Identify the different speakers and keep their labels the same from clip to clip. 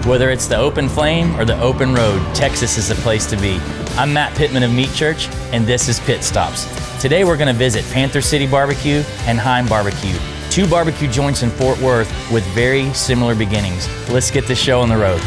Speaker 1: Whether it's the open flame or the open road, Texas is the place to be. I'm Matt Pittman of Meat Church, and this is Pitt Stops. Today we're gonna visit Panther City Barbecue and Heim Barbecue, two barbecue joints in Fort Worth with very similar beginnings. Let's get this show on the road.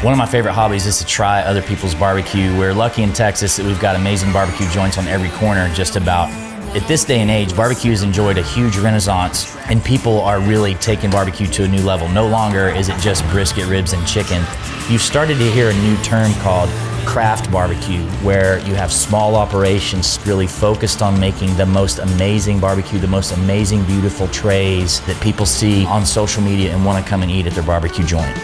Speaker 1: One of my favorite hobbies is to try other people's barbecue. We're lucky in Texas that we've got amazing barbecue joints on every corner just about. At this day and age, barbecue has enjoyed a huge renaissance and people are really taking barbecue to a new level. No longer is it just brisket, ribs, and chicken. You've started to hear a new term called craft barbecue, where you have small operations really focused on making the most amazing barbecue, the most amazing, beautiful trays that people see on social media and want to come and eat at their barbecue joint.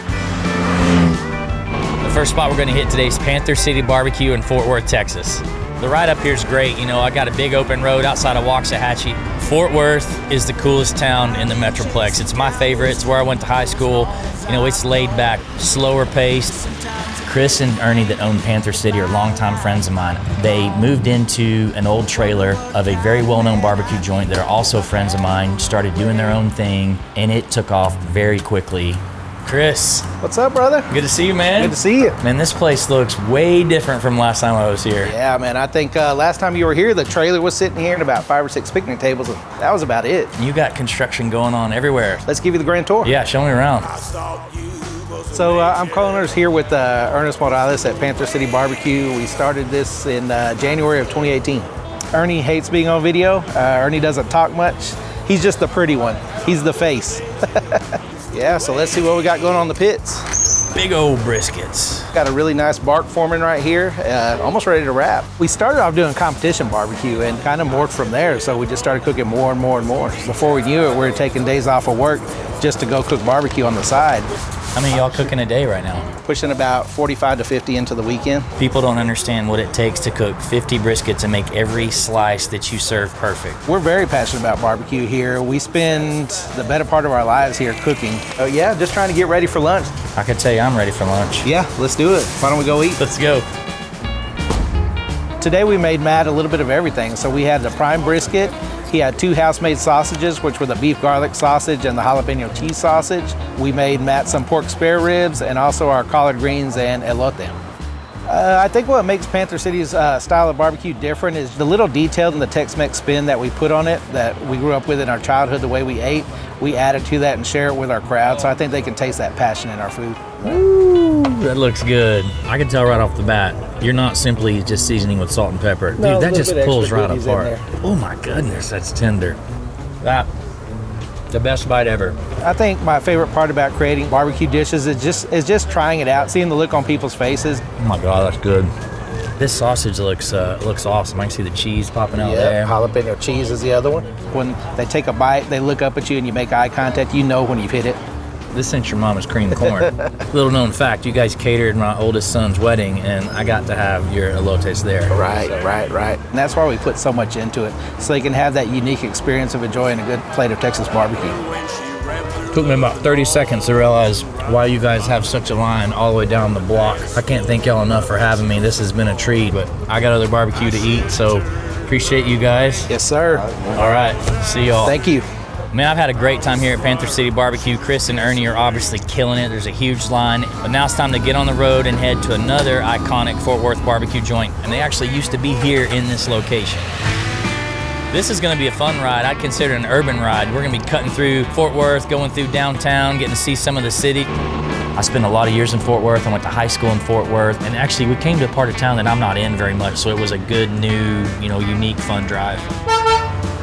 Speaker 1: The first spot we're going to hit today is Panther City Barbecue in Fort Worth, Texas. The ride up here is great. You know, I got a big open road outside of Waxahachie. Fort Worth is the coolest town in the Metroplex. It's my favorite. It's where I went to high school. You know, it's laid back, slower paced. Chris and Ernie that own Panther City are longtime friends of mine. They moved into an old trailer of a very well-known barbecue joint that are also friends of mine, started doing their own thing, and it took off very quickly. Chris.
Speaker 2: What's up, brother?
Speaker 1: Good to see you, man.
Speaker 2: Good to see you.
Speaker 1: Man, this place looks way different from last time I was here.
Speaker 2: Yeah, man, I think last time you were here, the trailer was sitting here and about 5 or 6 picnic tables, and that was about it.
Speaker 1: You got construction going on everywhere.
Speaker 2: Let's give you the grand tour.
Speaker 1: Yeah, show me around.
Speaker 2: So I'm co-owners here with Ernest Morales at Panther City Barbecue. We started this in January of 2018. Ernie hates being on video. Ernie doesn't talk much. He's just the pretty one. He's the face. Yeah, so let's see what we got going on the pits.
Speaker 1: Big old briskets.
Speaker 2: Got a really nice bark forming right here, almost ready to wrap. We started off doing competition barbecue and kind of morphed from there, so we just started cooking more and more and more. Before we knew it, we were taking days off of work just to go cook barbecue on the side.
Speaker 1: How many y'all cooking a day right now?
Speaker 2: Pushing about 45 to 50 into the weekend.
Speaker 1: People don't understand what it takes to cook 50 briskets and make every slice that you serve perfect.
Speaker 2: We're very passionate about barbecue here. We spend the better part of our lives here cooking. Oh yeah, just trying to get ready for lunch.
Speaker 1: I can tell you I'm ready for lunch.
Speaker 2: Yeah, let's do it. Why don't we go eat?
Speaker 1: Let's go.
Speaker 2: Today we made Matt a little bit of everything. So we had the prime brisket. He had 2 house-made sausages, which were the beef garlic sausage and the jalapeno cheese sausage. We made Matt some pork spare ribs and also our collard greens and elote. I think what makes Panther City's style of barbecue different is the little detail and the Tex-Mex spin that we put on it that we grew up with in our childhood, the way we ate. We added to that and share it with our crowd, so I think they can taste that passion in our food.
Speaker 1: Ooh, that looks good. I can tell right off the bat, you're not simply just seasoning with salt and pepper. Dude,
Speaker 2: No,
Speaker 1: that just pulls right apart.
Speaker 2: Oh
Speaker 1: my goodness, that's tender. The best bite ever.
Speaker 2: I think my favorite part about creating barbecue dishes is just trying it out, seeing the look on people's faces.
Speaker 1: Oh my God, that's good. This sausage looks awesome. I can see the cheese popping out there.
Speaker 2: Jalapeno cheese is the other one. When they take a bite, they look up at you and you make eye contact, you know when you've hit it.
Speaker 1: This ain't your mama's cream corn. Little known fact, you guys catered my oldest son's wedding and I got to have your elotes there.
Speaker 2: Right. And that's why we put so much into it, so they can have that unique experience of enjoying a good plate of Texas barbecue.
Speaker 1: Took me about 30 seconds to realize why you guys have such a line all the way down the block. I can't thank y'all enough for having me. This has been a treat, but I got other barbecue to eat, so appreciate you guys.
Speaker 2: Yes, sir.
Speaker 1: All right, see y'all.
Speaker 2: Thank you.
Speaker 1: Man, I've had a great time here at Panther City Barbecue. Chris and Ernie are obviously killing it. There's a huge line, but now it's time to get on the road and head to another iconic Fort Worth barbecue joint, and they actually used to be here in this location. This is gonna be a fun ride. I'd consider it an urban ride. We're gonna be cutting through Fort Worth, going through downtown, getting to see some of the city. I spent a lot of years in Fort Worth. I went to high school in Fort Worth, and actually we came to a part of town that I'm not in very much, so it was a good, new, unique, fun drive.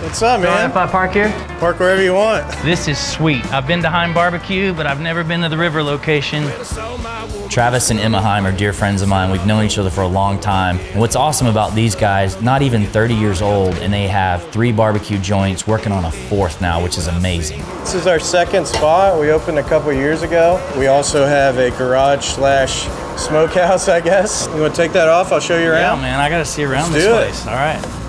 Speaker 3: What's up, man?
Speaker 1: If I park here?
Speaker 3: Park wherever you want.
Speaker 1: This is sweet. I've been to Heim Barbecue, but I've never been to the river location. Travis and Emma Heim are dear friends of mine. We've known each other for a long time. And what's awesome about these guys, not even 30 years old, and they have 3 barbecue joints, working on a 4th now, which is amazing.
Speaker 3: This is our 2nd spot. We opened a couple years ago. We also have a garage / smokehouse, I guess. You want to take that off? I'll show you around.
Speaker 1: Yeah, man, I got to see around
Speaker 3: Let's
Speaker 1: this
Speaker 3: do
Speaker 1: place. All right.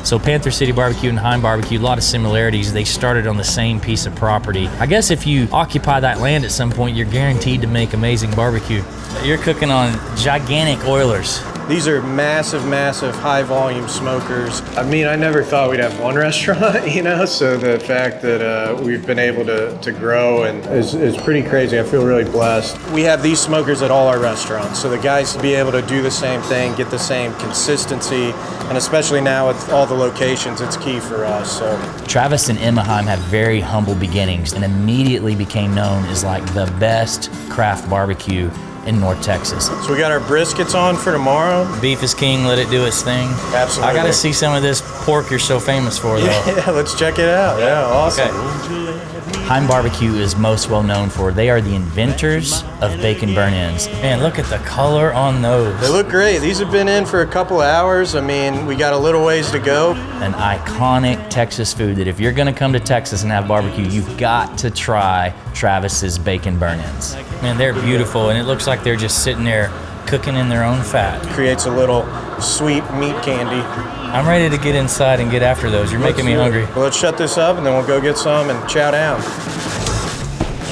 Speaker 1: So Panther City Barbecue and Heim Barbecue, a lot of similarities. They started on the same piece of property. I guess if you occupy that land at some point, you're guaranteed to make amazing barbecue. You're cooking on gigantic oilers.
Speaker 3: These are massive, massive, high volume smokers. I mean, I never thought we'd have one restaurant, you know, so the fact that we've been able to grow and is pretty crazy. I feel really blessed. We have these smokers at all our restaurants, so the guys to be able to do the same thing, get the same consistency, and especially now with all the locations, it's key for us. So
Speaker 1: Travis and Emma Heim had very humble beginnings and immediately became known as like the best craft barbecue in North Texas.
Speaker 3: So we got our briskets on for tomorrow.
Speaker 1: Beef is king, let it do its thing.
Speaker 3: Absolutely.
Speaker 1: I gotta see some of this pork you're so famous for though.
Speaker 3: Yeah, let's check it out. Yeah, awesome.
Speaker 1: Okay. Heim Barbecue is most well known for, they are the inventors of bacon burn-ins. Man, look at the color on those.
Speaker 3: They look great. These have been in for a couple of hours. I mean, we got a little ways to go.
Speaker 1: An iconic Texas food that if you're gonna come to Texas and have barbecue, you've got to try Travis's bacon burn-ins. Man, they're beautiful, and it looks like they're just sitting there cooking in their own fat.
Speaker 3: Creates a little sweet meat candy.
Speaker 1: I'm ready to get inside and get after those. You're making me hungry.
Speaker 3: Well, let's shut this up and then we'll go get some and chow down.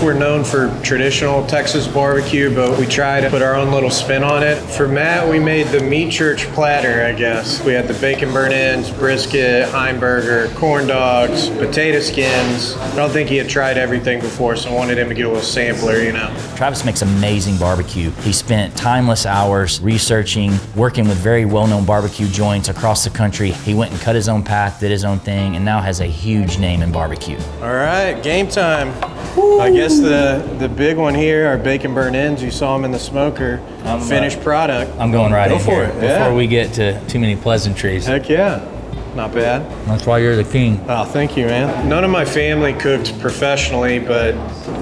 Speaker 3: We're known for traditional Texas barbecue, but we try to put our own little spin on it. For Matt, we made the meat church platter, I guess. We had the bacon burn-ins, brisket, Heim burger, corn dogs, potato skins. I don't think he had tried everything before, so I wanted him to get a little sampler, you know.
Speaker 1: Travis makes amazing barbecue. He spent timeless hours researching, working with very well-known barbecue joints across the country. He went and cut his own path, did his own thing, and now has a huge name in barbecue.
Speaker 3: All right, game time. I guess the big one here, our bacon burn-ins, you saw them in the smoker. Finished product.
Speaker 1: I'm going right in
Speaker 3: for
Speaker 1: here
Speaker 3: it,
Speaker 1: before we get to too many pleasantries.
Speaker 3: Heck yeah. Not bad.
Speaker 1: That's why you're the king.
Speaker 3: Oh, thank you, man. None of my family cooked professionally, but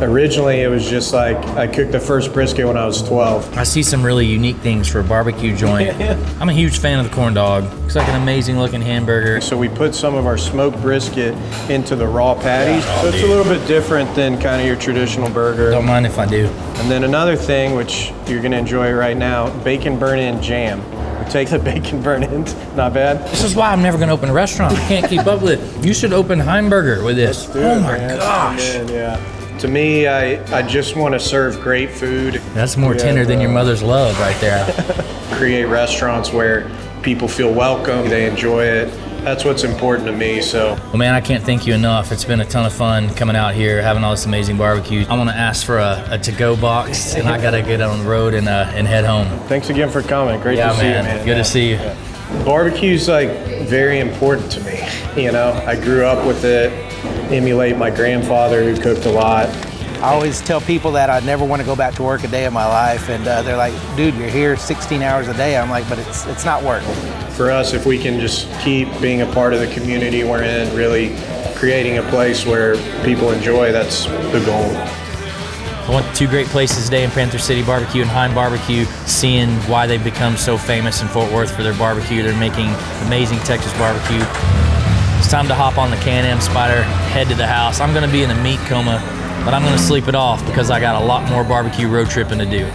Speaker 3: originally it was just like I cooked the first brisket when I was 12.
Speaker 1: I see some really unique things for a barbecue joint. I'm a huge fan of the corn dog. It's like an amazing looking hamburger.
Speaker 3: So we put some of our smoked brisket into the raw patties. So it's a little bit different than kind of your traditional burger.
Speaker 1: Don't mind if I do.
Speaker 3: And then another thing, which you're gonna enjoy right now, bacon burn-in jam. We take the bacon burn-ins, not bad.
Speaker 1: This is why I'm never gonna open a restaurant. I can't keep up with it. You should open Heim Burger with this. Oh my gosh.
Speaker 3: Yeah. To me, I just want to serve great food.
Speaker 1: That's more tender than your mother's love right there.
Speaker 3: Create restaurants where people feel welcome, they enjoy it. That's what's important to me, so.
Speaker 1: Well, man, I can't thank you enough. It's been a ton of fun coming out here, having all this amazing barbecue. I want to ask for a to-go box, and I got to get on the road and head home.
Speaker 3: Thanks again for coming. Great to see you, man.
Speaker 1: Good to see you.
Speaker 3: Yeah. Barbecue's like very important to me. You know, I grew up with it, emulate my grandfather who cooked a lot.
Speaker 2: I always tell people that I never want to go back to work a day in my life, and they're like, dude, you're here 16 hours a day. I'm like, but it's not work.
Speaker 3: For us, if we can just keep being a part of the community we're in, really creating a place where people enjoy, that's the goal.
Speaker 1: I went to two great places today in Panther City Barbecue and Heim Barbecue, seeing why they've become so famous in Fort Worth for their barbecue. They're making amazing Texas barbecue. It's time to hop on the Can-Am Spyder, head to the house. I'm gonna be in a meat coma, but I'm gonna sleep it off because I got a lot more barbecue road tripping to do.